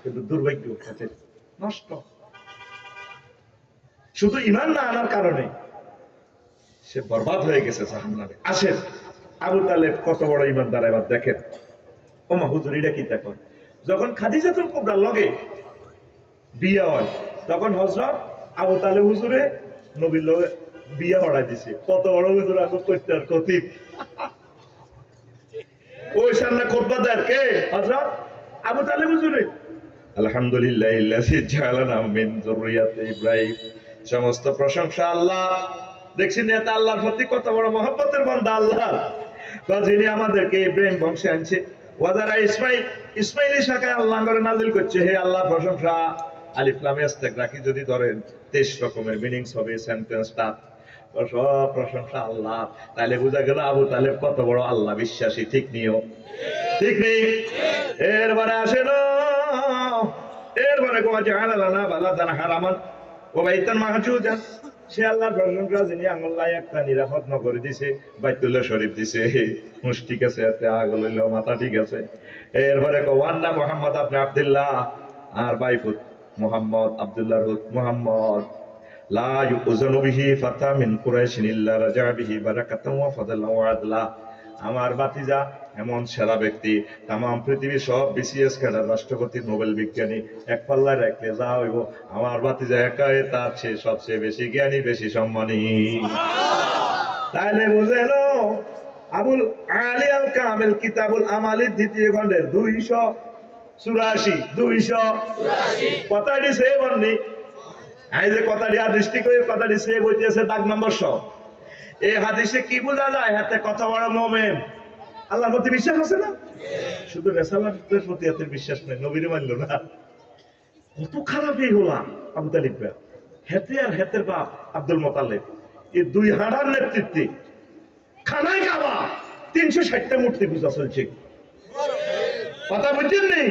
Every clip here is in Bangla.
কিন্তু দুর্ভাগ্য হচ্ছে নষ্ট। শুধু ঈমান না আনার কারণে সে বরবাদ হয়ে গেছে জাহান্নামে। আসেন আবু তালেব কত বড় ঈমানদার, এবার দেখেন ওমা হুজুর এটা কি দেখেন, যখন খাদিজাতুল কুবরার লগে বিয়ে হয় তখন হযরত আবু তালেব হুজুরে নবীর লগে বিয়ে হড়াই দিছে। কত বড় হুজুর আগে করতে আর কতি ওই সামনে খুতবা দেন কে? হযরত আবু তালেব হুজুরে। আলহামদুলিল্লাহিল্লাযী জাআলানা মিন যুররিয়াতি ইব্রাহিম। সমস্ত প্রশংসা আল্লাহ। দেখছেন এটা আল্লাহর প্রতি কত বড় মহব্বতের বান্দা আল্লাহ, যিনি আমাদেরকে ইব্রাহিম বংশে আনছে। ওয়াদারা ইসমাইল, ইসমাইলি শাখায় আল্লাহ করে নাজিল করছে। হে আল্লাহ প্রশংসা, আলিফ লাম ইস্তেগরাক যদি ধরেন 23 রকমের মিনিংস হবে সেন্টেন্সটা। সব প্রশংসা আল্লাহ। তাহলে বোঝা গেল আবু তালেব কত বড় আল্লাহ বিশ্বাসী, ঠিক নিও ঠিক নেই? এরপরে আসে না, এরপরে হারামান ও বাইতান মাহজুজান, সে আল্লাহর প্রশংসা যিনি আল্লাহ একটা নিরাপদ নগরী দিছে, বাইতুল্লাহ শরীফ দিছে। মুশ ঠিক আছে, এতে আগল হইল মাথা ঠিক আছে। এরপরে ওয়ান্না মুহাম্মদ আপনি আব্দুল্লাহ, আর বাইফুত মুহাম্মদ আব্দুল্লাহর মুহাম্মদ লা ইউযানু বিহি ফাতা মিন কুরাইশিন ইল্লা রাজা বিহি বারাকাতাও ওয়া ফাদলা ওয়া আদলা। আমার ভাতিজা এমন সেরা ব্যক্তি, তাম পৃথিবীর সব বিসিএস ক্যাডার রাষ্ট্রপতি নোবেল বিজ্ঞানী এক পাল্লায় রাখলে যা হইব, আমার ভাতিজা একাই তার চেয়ে সবচেয়ে বেশি জ্ঞানী, বেশি সম্মানী। তাইলে বুঝেন আবুল আলী আল কামিল কিতাবুল আমালির 2য় খণ্ডের 284 কথাটি সে বন্নি। এই যে কথাটি আর দৃষ্টিক কথাটি সে বইতেছে দাগ নম্বর 100। এই হাদিসে কি বোঝা যায়? হাতে কত বড় মুমিন, আল্লাহর প্রতি বিশ্বাস আছে না? শুধু রাসূলের প্রতি এত বিশ্বাস নেই, নবীর মানল না। কত খারাপ এই হলাম আবু তালিব। হেতে আর হেতের বাপ আব্দুল মোতালেব, এই 2 হাঁড়ার নেতৃত্বে খানায় কাবা 360টা মূর্তি পূজা চলছে। কথা বুঝছেন নেই?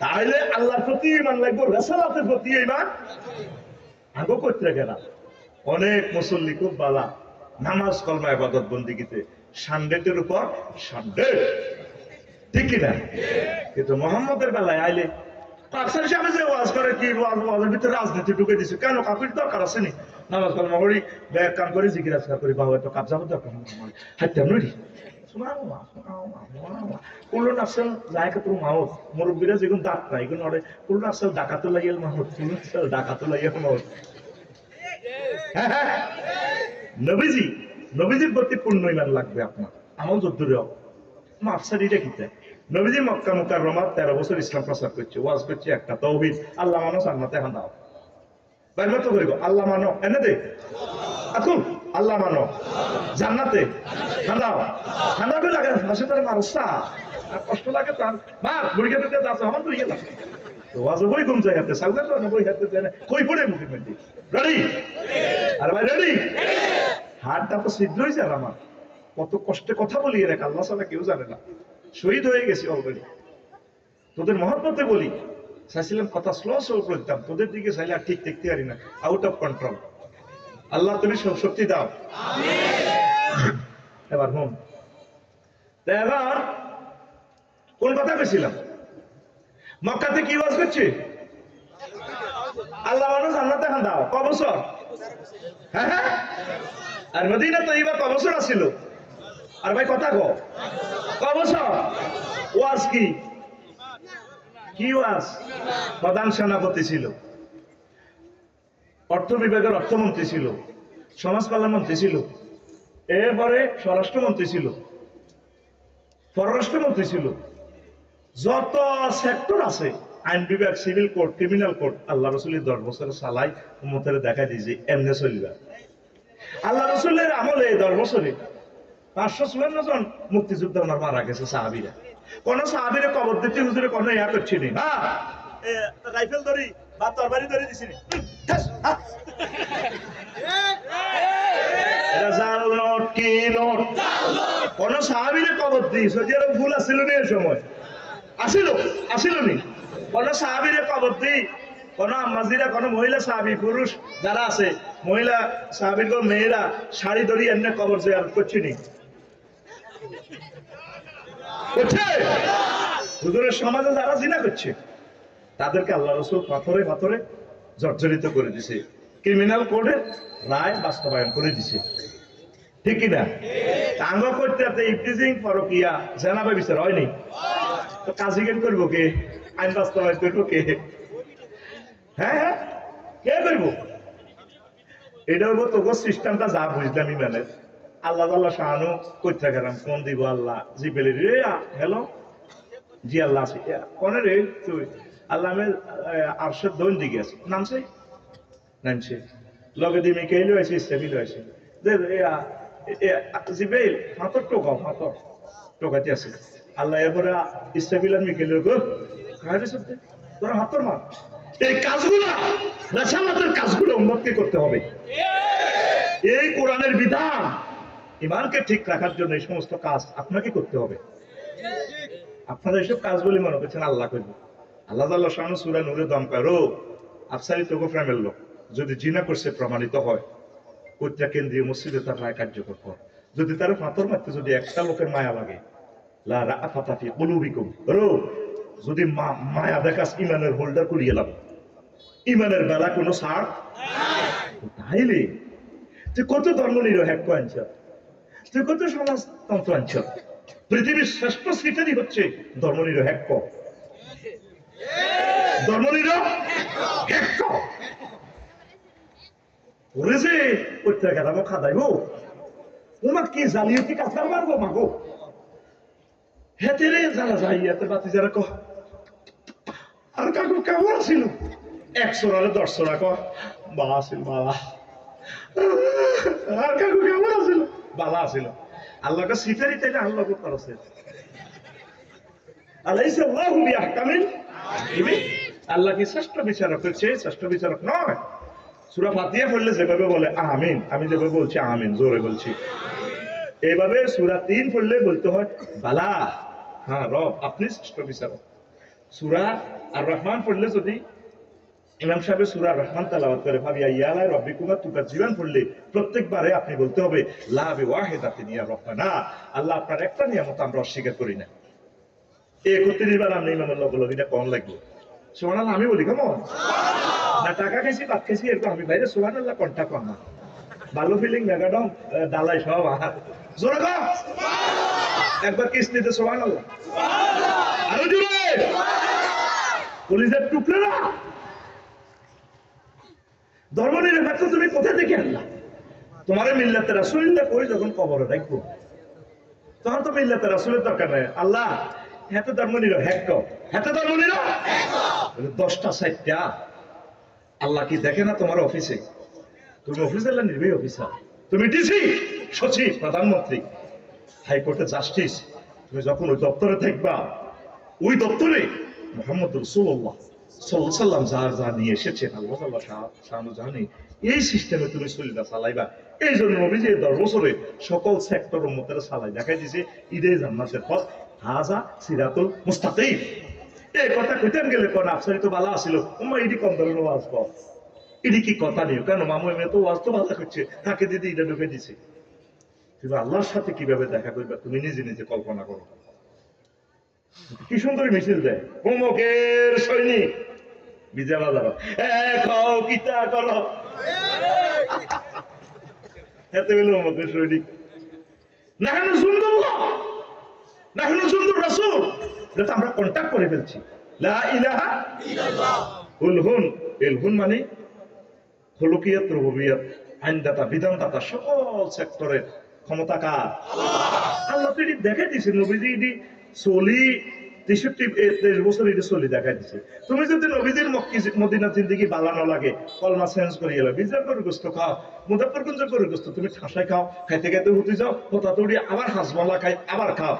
তাহলে আল্লাহর প্রতি ঈমান লাগবে, রাসূলের প্রতি ঈমান আগো করতে গেলা। অনেক মুসল্লি খুব বালা, নামাজ কলমা ইবাদত বন্দেগীতে সানডেটের উপর সানডে, ঠিক কিনা? কিন্তু মুহাম্মদের বেলায় আইলে পাকসার সামনে যে ওয়াজ করে কি ওয়াজের ভিতরে রাজনীতি ঢুকে দিছে। কেন? কাফির দরকার আছে নি? নামাজ কলমা করি, ব্যাগ কাম করে, জিকির আজকার করি, বাবা তো কাবজা দরকার হাইতে নড়ি কুল্লু নাফসাল যায়কাতুল মাউত। মুরব্বিরা যেগুন দাঁত নাই এগুলো নড়ে, কুল্লু নাফসাল ডাকাতুল লাইয়াল মাউত, কুল্লু নাফসাল ডাকাতুল লাইয়াল মাউত। নবীজির প্রতি পূর্ণ ঈমান লাগবে আপনার। আমল যদ্দুরে মাফসারিটা কি তাই? নবীজি মক্কা মুকাররমাত 13 বছর ইসলাম প্রচার করছে, ওয়াজ করছে একটা তাওহীদ, আল্লাহ মানো, জান্নাতে হান্দাও। বাইরে তো করিব আল্লাহ মানো এনে দে আকুল, আল্লাহ মানো জান্নাতে হান্দাও। হান্দাও লাগে মাসে তার মারসা আর কষ্ট লাগে তার মা বুড়িকে দিতে যাচ্ছে আমার তো ইয়ে লাগে। ওয়াজ বই কম জায়গাতে সাউদা তো বই হাতে দেয় না, কই পড়ে মুখে মধ্যে রেডি। আর ভাই রেডি? হাতটা তো সিদ্ধ হয়েছে। আর আমার কত কষ্টে কথা বলি রে, আল্লাহ ছাড়া কেউ জানে না। শহীদ হয়ে গেছি অলরেডি। তোদের মহব্বতে বলি, চাইছিলাম কথা স্লো করতাম, তোদের দিকে চাইলে আর ঠিক দেখতে পারি না, আউট অফ কন্ট্রোল। আল্লাহ তুমি শক্তি দাও। এবার হুন, এবার কোন কথা বলছিলাম? মক্কাতে কি ওয়াজ করছে? আল্লাহ মানুষ জান্নাতে হান্দাও। ক বছর? হ্যাঁ। আর মদিনা তাইবা ক বছর আছিল? আর ভাই কথা ক বছর? ওয়াজ কি ওয়াজ? প্রধান সেনাপতি ছিল, অর্থ বিভাগের অর্থমন্ত্রী ছিল, সমাজ কল্যাণ মন্ত্রী ছিল, এরপরে স্বরাষ্ট্রমন্ত্রী ছিল, পররাষ্ট্রমন্ত্রী ছিল। যত সেক্টর আছে, আইন বিভাগ, সিভিল কোর্ট, ক্রিমিনাল কোর্ট, আল্লাহ রসুলের 10 বছর চালাই উম্মতের দেখা দিয়েছে এমনি চলবা। আল্লাহ রসুলের আমলে 10 বছরে 554 জন মুক্তিযোদ্ধা ওনার মারা গেছে সাহাবীরা। কোন সাহাবীরে কবর দিতে হুজুরে কোন ইয়া করছিনি, হ্যাঁ রাইফেল ধরি বা তরবারি ধরে দিছিনি। এটা জাল নোট কি নোট? কোন সাহাবীরে কবর দিই সৌদি আরব ভুল আসছিল না এই সময়? আসিল নি? কোন সাহাবীরে কবর দিই, কোন আম্মাজিরা, কোন মহিলা সাহাবী, পুরুষ যারা আছে মহিলা সাহাবীর মেয়েরা শাড়ি ধরি এমনি কবর জিয়ারত করছিনি? করছে? হুজুরের সমাজে যারা জিনা করছে, তাদেরকে আল্লাহ রসুল পাথরে পাথরে জর্জরিত করে দিছে, ক্রিমিনাল কোডের রায় বাস্তবায়ন করে দিছে, ঠিক কিনা? আমরা করতে ইফটিজিং পরকিয়া জানাবে বিচার হয়নি, তো কাজী কেন করবো কে? আইন বাস্তবায়ন করবো কে? হ্যাঁ হ্যাঁ, কে করবো? এটা হবো তোকে সিস্টেমটা যা বুঝলাম ইমানের। আল্লাহ আল্লাহ শাহানু করতে গেলাম, ফোন দিব আল্লাহ জিবেলি রে, হ্যালো জি আল্লাহ আছে কনে রে তুই? আল্লাহ আমি আরশের দোন দিকে আছি, নামছে নামছে লগে দিয়ে মিকাইল আছে, ইসরাফিল আছে, জিবেল হাতর টোকাও, হাতর টোকাতে আছে। আল্লাহ এরপরে ইসরাফিল আর মিকাইল কাহিনী সত্যি তোরা হাতর মার। এই কাজগুলো রাসালাতের কাজগুলো উন্নতি করতে হবে। এই কোরআনের বিধান ইমানকে ঠিক রাখার জন্য এই সমস্ত কাজ আপনাকে করতে হবে। আপনারা এইসব কাজগুলি মনে করছেন আল্লাহ করবে। আল্লাহ তাআলা শানু সূরা নূরে দম করো আফসারি তো গোফরামের লোক যদি জিনা করছে প্রমাণিত হয়, কোটটা কেন্দ্রীয় মসজিদে তার রায় কার্যকর কর। যদি তার ফাতর মারতে যদি একটা লোকের মায়া লাগে, লা রাআফাতা ফি কুলুবিকুম, রো যদি মায়া দেখাস ইমানের হোল্ডার করিয়ে লাভ, ইমানের বেলা কোনো ছাড় নাই। তাইলে তুই কত ধর্ম নিরপেক্ষ আনছ, তুই কত সমাজতন্ত্র আনছ? পৃথিবীর শ্রেষ্ঠ সিটারই হচ্ছে ধর্ম নিরপেক্ষ, ধর্ম নিরপেক্ষ। ওরে যে প্রত্যাঘাত খাদাইব, তোমার কি জালিয়াতি কাছার মারবো মাগো, হেতে রে যারা যাই এতে বাতি যারা কহ আর কাকু কেমন আছিল, 100 আর 10 টাকা বালা আছিল, বালা আর কাকু কেমন আছিল, বালা আছিল। আল্লাহকে সিটারি তাইলে আল্লাহ করছে আলাইসা আল্লাহু বিআহকামিল হাকিমিন। আল্লাহ কি শ্রেষ্ঠ বিচারক হচ্ছে? শ্রেষ্ঠ বিচারক নয়। সূরা ফাতিহা পড়লে যেভাবে বলে আমিন, আমি যেভাবে বলছি আমিন, জোরে বলছি এইভাবে। সূরা 3 পড়লে বলতে হয় বালা, হ্যাঁ রব আপনি শ্রেষ্ঠ বিচারক। সূরা আর রহমান পড়লে যদি ইমাম সাহেব সূরা রহমান তেলাওয়াত করে ভাবিয়া ইয়ালা রব্বিকুমা তুকাজ্জিবান পড়লে প্রত্যেকবারে আপনি বলতে হবে লা বিওয়াহিদাতিন ইয়া রব্বানা, আল্লাহ আপনার একটা নিয়ামত আমরা অস্বীকার করি না। 31 বার আপনি ইমামের লগলগিটা কোন লাগবে সুবহানাল্লাহ, আমি বলি কেমন না টাকা খাইছি ভাত খাইছি এরকম আমি বাইরে সুবহানাল্লাহ কোনটা কম না, ভালো ফিলিং মেগাডম ডালাই সব জোরে কর সুবহানাল্লাহ, একবার কিস্তিতে সুবহানাল্লাহ, আরো জোরে কলিজার টুকরা। ধর্ম নিরপেক্ষ তুমি কোথা থেকে আনলা? তোমার মিল্লাতে রাসূলুল্লাহ কই যখন কবরে রাখবো তখন তো মিল্লাতে রাসূলের দরকার নাই। আল্লাহ এত ধর্ম নিরপেক্ষ, এত ধর্ম নিরপেক্ষ 10টা 60টা আল্লাহ কি দেখে না তোমার অফিসে? তুমি অফিসে নির্বাহী অফিসার, তুমি ডিসি, সচিব, প্রধানমন্ত্রী, হাইকোর্টের জাস্টিস, তুমি যখন ওই দপ্তরে থাকবা, ওই দপ্তরে মুহাম্মদ রাসূলুল্লাহ সাল্লাল্লাহু আলাইহি ওয়াসাল্লাম যার যা নিয়ে এসেছেন আল্লাহ তাআলা শানু জানে, এই সিস্টেমে তুমি চলিবা চালাইবা। এই জন্য নবীজি 10 বছরে সকল সেক্টর উম্মতের চালাই দেখাই দিয়েছে ঈদে জান্নাতের পথ, হাজা সিরাতুল মুস্তাকিম। এই কথা কইতেন গেলে কোন আফসারি তো ভালো আছিল, উম্মা ইডি কম ধরনের ওয়াজ কর, ইডি কি কথা নিও কেন মামু এমনি তো ওয়াজ তো ভালো করছে, তাকে দিদি এটা ঢুকে দিছে। তুমি আল্লাহর সাথে কিভাবে দেখা করবে তুমি নিজে নিজে কল্পনা করো। কি সুন্দর মিছিল দেয় অমুকের সৈনিক বিজয় বাজার খাও কিতা করো, এত বলে অমুকের সৈনিক না কেন সুন্দর না কেন সুন্দর রাসূল, এটা আমরা কন্টাক্ট করে ফেলছি। লা ইলাহা ইল্লাল্লাহ উলহুন, ইলহুন মানে খুলুকিয়াত, রুবুবিয়াত, আইনদাতা, বিধানদাতা, সকল সেক্টরের ক্ষমতা কার? আল্লাহ তো এটি দেখে দিয়েছে, নবীজি চলি 63 বছর এটি চলি দেখাই দিছে। তুমি যদি নবীজির মদিনা জিন্দেগি বালানো লাগে কলমা চেঞ্জ করিয়ে এলো, বিজার করে গোস্ত খাও, মুজাফফরগঞ্জ করে গোস্ত তুমি ঠাসায় খাও, খাইতে খাইতে হুতি যাও, হতাতড়ি আবার হাজমালা খাই আবার খাও,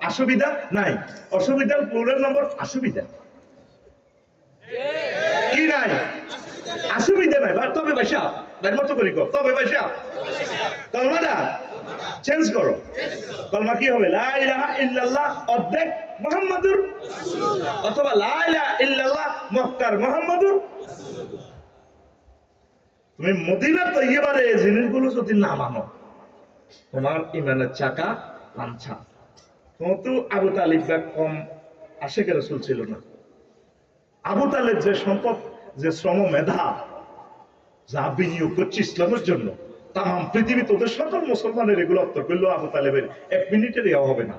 অসুবিধা নাই। অসুবিধার পুরের নম্বর অসুবিধা কি নাই? অসুবিধা নাই। তবে বাইশা বাইর মতো করি তবে বাইশা কলমাটা চেঞ্জ করো। কলমা কি হবে? লা ইলাহা ইল্লাল্লাহ অর্ধেক মুহাম্মাদুর রাসূলুল্লাহ, অথবা লা ইলাহা ইল্লাল্লাহ মুহতার মুহাম্মাদুর রাসূলুল্লাহ। তুমি মদিনা তৈয়বারে এই জিনিসগুলো যদি না মানো তোমার ইমানের চাকা লাঞ্ছা। তোমার তো আবু তালিব বা কম আশিক রাসূল ছিল না, আবু তালেব যে সম্পদ, যে শ্রম মেধা যা বিনিয়োগ করছে ইসলামের জন্য, তাম পৃথিবী তোদের সকল মুসলমানের এগুলো উত্তর করলেও আবু তালেবের 1 মিনিটের ইয়া হবে না।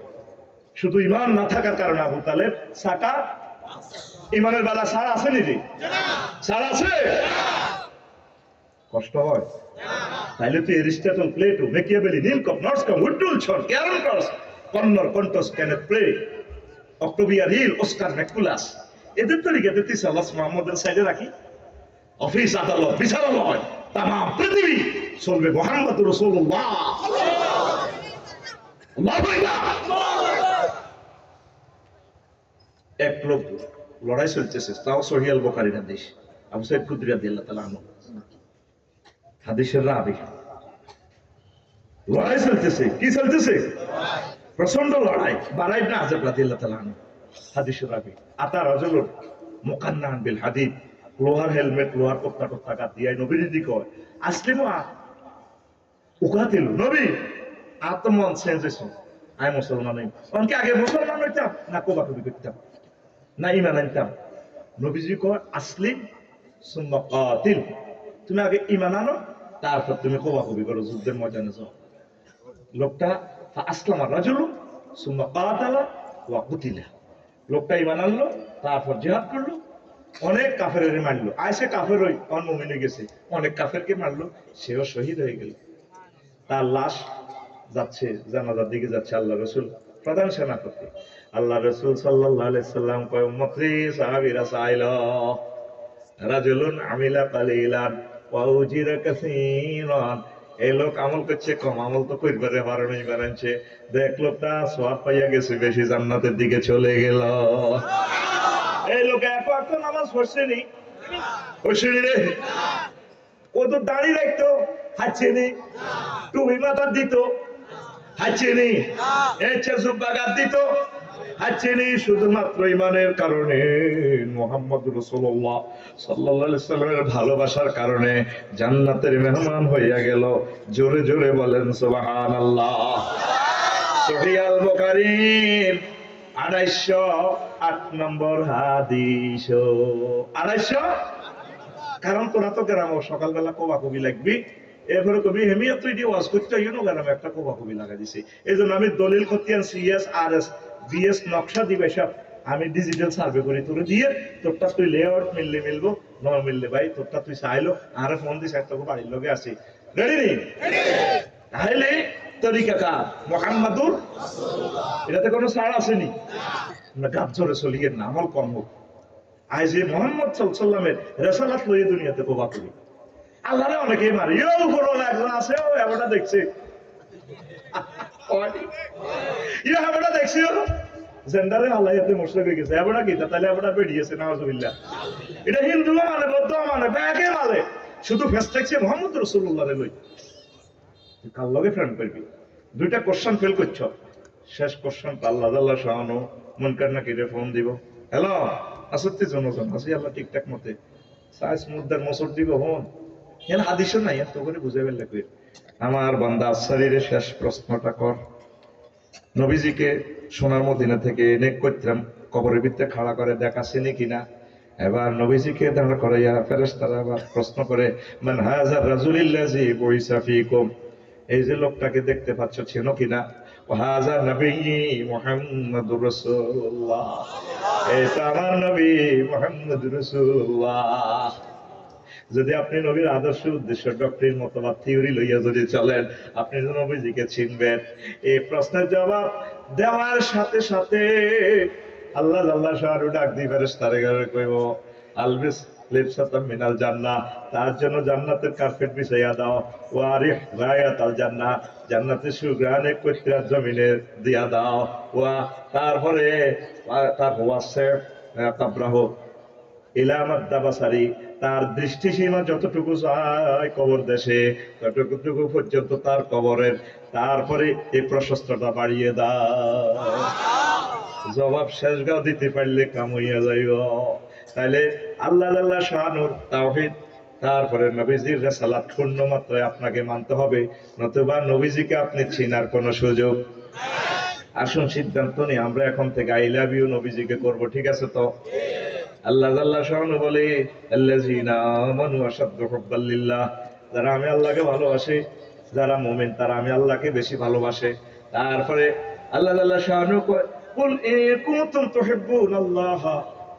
শুধু ইমান না থাকার কারণে আবু তালেব সাকা, ইমানের বেলা সার আছে নাকি? সার আছে? কষ্ট হয়? তাইলে তো এরিস্টটল, প্লেটো, মেকিয়াভেলি, নিলকম, নর্সকম, উডুলসন, ক্যারনটস, কন্নর, কন্টস, কেনেথ প্লে, অক্টোভিয়ার হিল, অস্কার ম্যাকুলাস, এদের তরিকাতে তিসালাস মুহাম্মদের সাইডে রাখি। অফিস আদালত বিচারালয় তাম পৃথিবী চলবে মুহাম্মদ রাসূলুল্লাহ। এক লোক লড়াই চলতেছে, তাও সহিহ আল বুখারীর হাদিস, আবু সাঈদ খুদরী রাদিয়াল্লাহু তাআলা আনহু হাদিসের রাবী। লড়াই চলতেছে, কি চলতেছে? প্রচন্ড লড়াই। বারা ইবনে আযাব রাদিয়াল্লাহু তাআলা আনহু হাদিসের রাবী। আতা রাজুলুন মুকান্নান বিল হাদিদ, লোহার হেলমেট, লোহার টুকটা কাট দিয়ে নবীর দিকে কয় আসলিমু উকাতিলু, নবী আত্মমন চেঞ্জ হইছে, আই মুসলমান হই। অনকে আগে মুসলমান হইতাম না কোবাকুবি করতাম না ঈমান আনতাম। নবীজি কয় আসলিম সুম্মা কাতিল, তুমি আগে ঈমান আনো তারপর তুমি কোবাকুবি করো, যুদ্ধের ময়দানে যাও। লোকটা আসলামা রাজুলু সুম্মা কাতালা ওয়া কুতিলা, লোকটা ঈমান আনলো তারপর জিহাদ করলো, অনেক কাফেরের মারলো, আয়সে কাফের ওই অনমুমিনে গেছে, অনেক কাফেরকে মারলো, সেও শহীদ হয়ে গেল। তার লাশ যাচ্ছে, জানাজার দিকে যাচ্ছে আল্লাহ রসুল প্রধান সেনাপতি। আল্লাহ রসুল সাল্লাল্লাহু আলাইহি সাল্লাম কয় উম্মতি সাহাবীরা চাইল রাজুলুন আমিলা কালিলান ওয়া উজিরা কাসীরান, এই লোক আমল করছে কম, আমল তো কইবারে পারে নাই, বারানছে দেখ লোকটা সওয়াব পাইয়া গেছে বেশি, জান্নাতের দিকে চলে গেল। এই লোক এক ওয়াক্ত নামাজ পড়ছেনি, পড়ছেনি রে, ও তো দাড়ি রাখতো হাঁচছেনি, টুপি মাথা দিত হাঁচছেনি, জুব্বাগাত দিত হাঁচছেনি, শুধুমাত্র ইমানের কারণে, মুহাম্মদ রাসূলুল্লাহ সাল্লাল্লাহু আলাইহি সাল্লামের ভালোবাসার কারণে জান্নাতের মেহমান হইয়া গেল। জোরে জোরে বলেন সুবহানাল্লাহ। সহিহ আল বুখারীর ২৮০৮ নম্বর হাদিস। ২৮০০, কারণ তোরা তো গ্রাম সকালবেলা কোবাকুবি লাগবি, এরপরে কবি হেমিয়া তুই দিয়ে ওয়াজ করতে ইউনো গ্রামে একটা কোবাকুবি লাগা দিছি। এই জন্য আমি দলিল করতে সিএস আর এস বিএস নকশা দিবে সব আমি ডিজিটাল সার্ভে করি, তোরে দিয়ে তোরটা তুই লেআউট মিললে মিলবো, ন মিললে ভাই তোরটা তুই চাইলো আর ফোন দিস, একটা বাড়ির লোকে আসি রেডি নেই, তাহলে তরিকা কার? মুহাম্মাদুর রাসূলুল্লাহ। এটাতে কোনো ছাড় আসেনি, আমরা গাছ ধরে চলিয়ে না, আমল কম হোক। আজ এই মুহাম্মদ সাল্লাল্লাহু আলাইহি সাল্লামের রেসালাত লইয়ে দুনিয়াতে কোবা করি। আল্লাহরে অনেকেই মারে, ইও উপরওয়ালা একজন আছে, ও এবারটা দেখছে, ইও এবারটা দেখছি, ও জেন্ডারে আল্লাহ এতে মুশরিক হয়ে গেছে, এবারটা কি তাহলে এবারটা বেরিয়েছে নাউজুবিল্লাহ। এটা হিন্দু মানে, বৌদ্ধ মানে, ব্যাকে মানে, শুধু ফেস থাকছে মুহাম্মদ রাসূলুল্লাহরে লই। কার লগে ফ্রেন্ড করবি? দুইটা কোশ্চেন ফেল করছ, শেষ কোশ্চেন আল্লাহ আল্লাহ শাহানো মুনকার নাকিরে ফোন দিব, হ্যালো আসত্তি জনজন আসি আল্লাহ ঠিকঠাক মতে সাইজ মুদ্দার মসর দিব হন, এর হাদিসও নাই, এত করে বুঝে ফেললে কই। আমার বান্দা আসারিরে শেষ প্রশ্নটা কর। নবীজিকে সোনার মদিনা থেকে এনে করতাম কবরের ভিতরে খাড়া করে দেখাচ্ছেনি কিনা, এবার নবীজিকে দাঁড়া করাইয়া ফেরেশতারা আবার প্রশ্ন করে মান হাযার রাজুলিল্লাযী বুইসা ফীকুম, এই যে লোকটাকে দেখতে পাচ্ছ চেনো কিনা? হাযা নবী মুহাম্মদুর রাসূলুল্লাহ, এটা আমার নবী মুহাম্মদুর রাসূলুল্লাহ। যদি আপনি নবীর আদর্শ উদ্দেশ্য ডক্টরিন মতবাদ থিওরি লইয়া যদি চলেন, আপনি নবীজিকে চিনবেন। এই প্রশ্নের জবাব দেওয়ার সাথে সাথে আল্লাহ আল্লাহ শাহরু ডাক দিয়ে ফেরেশতারে কইব আলবিস লিবসাতাম মিনাল জান্নাহ, তার জন্য জান্নাতের কার্পেট বিছাইয়া দাও, ওয়ারিহ রায়াতাল জান্নাহ, জান্নাতের সুঘ্রাণে কৈত্রার জমিনে দিয়া দাও, ওয়া তারপরে তার ওয়াসে কাবরাহ ইলা মাদ্দা বাসারি, তার দৃষ্টিসীমা যতটুকু যায় কবর দেশে ততটুকু পর্যন্ত তার কবরের, তারপরে এই প্রশস্তটা বাড়িয়ে দাও। জবাব শেষ গাও দিতে পারলে কাম হইয়া যাইব। তাইলে আল্লাহ আল্লাহ শানুর তাওহীদ, তারপরে নবীজির রিসালাত পূর্ণ মাত্রায় আপনাকে মানতে হবে, নতুবা নবীজিকে আপনি চিনার কোনো সুযোগ। আসুন সিদ্ধান্ত নিই, আমরা এখন থেকে আই লাভ ইউ নবীজিকে করব, ঠিক আছে তো? আল্লাহ জাল্লা শাআনু বলে আল্লাযীনা আমানু আশাদ্দু হুব্বাল লিল্লাহ, যারা আমি আল্লাহকে ভালোবাসে, যারা মুমিন তারা আমি আল্লাহকে বেশি ভালোবাসে। তারপরে আল্লাহ জাল্লা শাআনু কয় কুল ইন কুনতুম তুহিব্বুনাল্লাহ,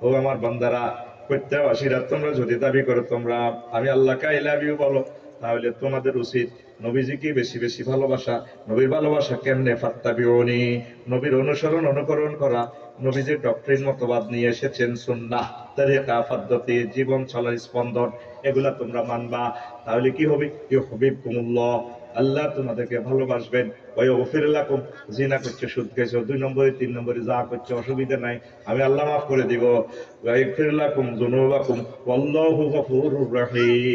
ও আমার বান্দারা প্রত্যাবাসীরা, তোমরা যদি দাবি করো তোমরা আমি আল্লাহকে আই লাভ ইউ বলো, তাহলে তোমাদের উচিত নবীজিকে বেশি বেশি ভালোবাসা। নবীর ভালোবাসা কেমনে? ফাত্তাবিউনি, নবীর অনুসরণ অনুকরণ করা, নবীজির ডক্টরিন মতবাদ নিয়ে এসেছেন, সুন্নাহ তরিকা পদ্ধতি, জীবন চলার স্পন্দন, এগুলা তোমরা মানবা। তাহলে কি হবে? ইউহিব্বুকুমুল্লাহ, আল্লাহ তোমাদেরকে ভালোবাসবেন। ওয়াগফির লাকুম, জিনা করছে, সুদ খেয়েছো, 2 নম্বরে 3 নম্বরে যা করছে অসুবিধা নাই, আমি আল্লাহ মাফ করে দিব। ওয়াগফির লাকুম যুনুবাকুম ওয়াল্লাহু গফুরুর রহিম।